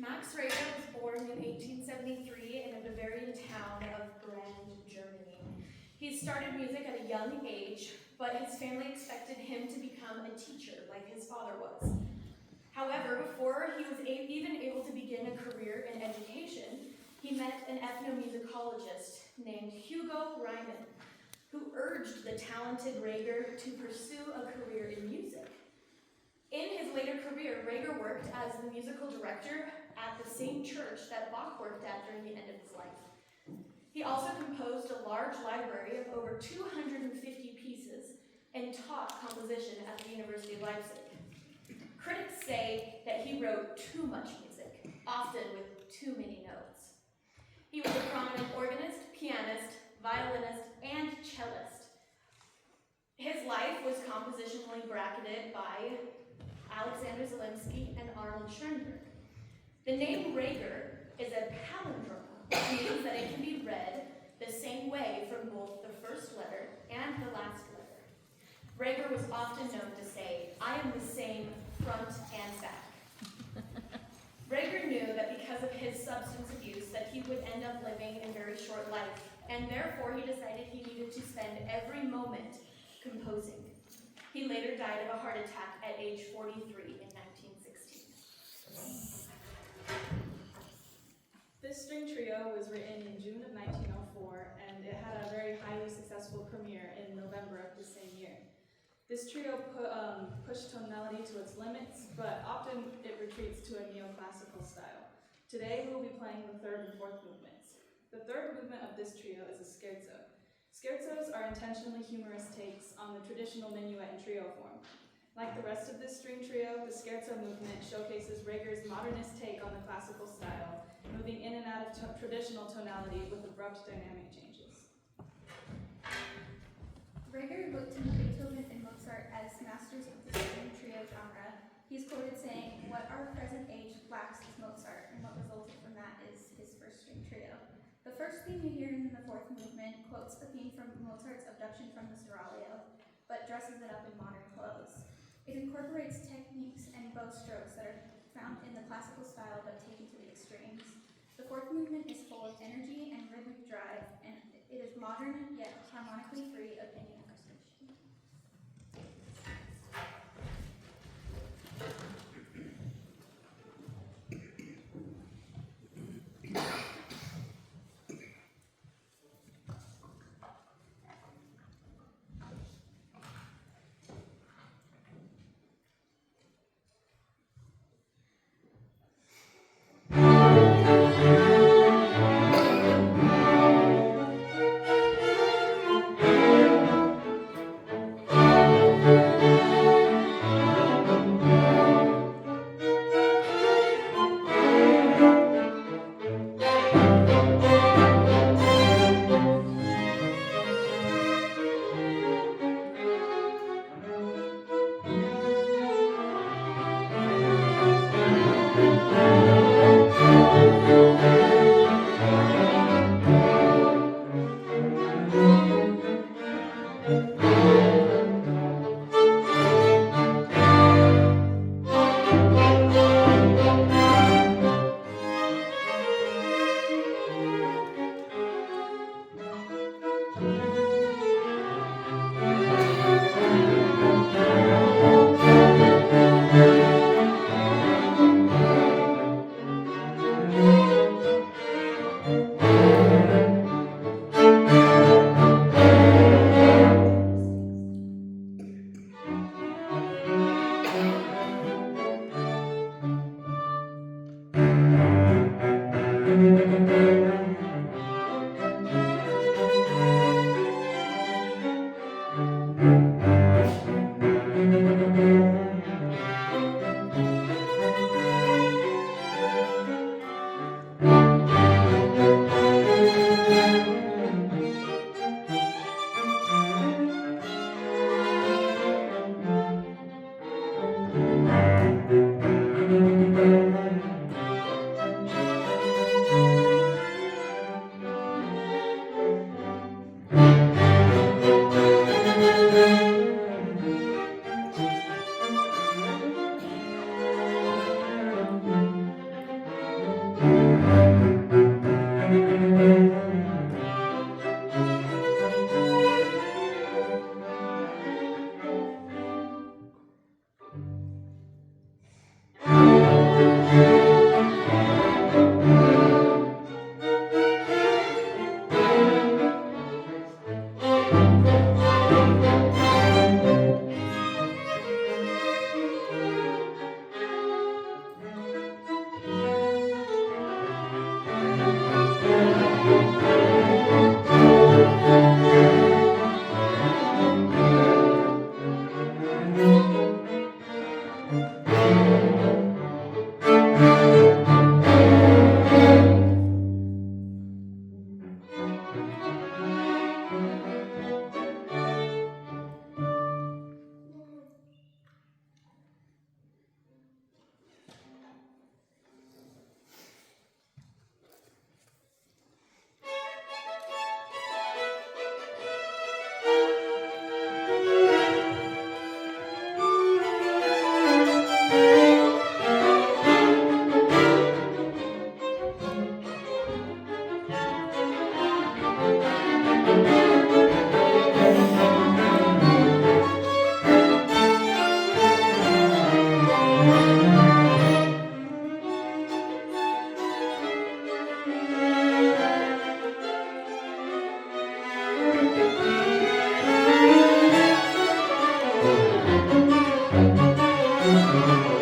Max Reger was born in 1873 in a Bavarian town of Brand, Germany. He started music at a young age, but his family expected him to become a teacher like his father was. However, before he was even able to begin a career in education, he met an ethnomusicologist named Hugo Riemann, who urged the talented Reger to pursue a career in music. In his later career, Reger worked as the musical director at the same church that Bach worked at during the end of his life. He also composed a large library of over 250 pieces and taught composition at the University of Leipzig. Critics say that he wrote too much music, often with too many notes. He was a prominent organist, pianist, violinist, and cellist. His life was compositionally bracketed by Alexander Zelinsky and Arnold Schoenberg. The name Reger is a palindrome, which means that it can be read the same way from both the first letter and the last letter. Reger was often known to say, "I am the same front and back." Reger knew that because of his substance abuse that he would end up living a very short life, and therefore he decided he needed to spend every moment composing. He later died of a heart attack at age 43 in 1916. This string trio was written in June of 1904, and it had a very highly successful premiere in November of the same year. This trio pushed tonality to its limits, but often it retreats to a neoclassical style. Today we will be playing the third and fourth movements. The third movement of this trio is a scherzo. Scherzos are intentionally humorous takes on the traditional minuet and trio form. Like the rest of this string trio, the scherzo movement showcases Reger's modernist take on the classical style, moving in and out of traditional tonality with abrupt dynamic changes. Reger looked to Beethoven and Mozart as masters of the string trio genre. He's quoted saying, "What our present age lacks is Mozart," and what resulted from that is his first string trio. The first theme you hear in the fourth movement quotes a theme from Mozart's Abduction from the Seraglio, but dresses it up in modern clothes. It incorporates techniques and bow strokes that are found in the classical style but taken to the extremes. The fourth movement is full of energy and rhythmic drive, and it is modern yet harmonically free of any incrustation. Amen.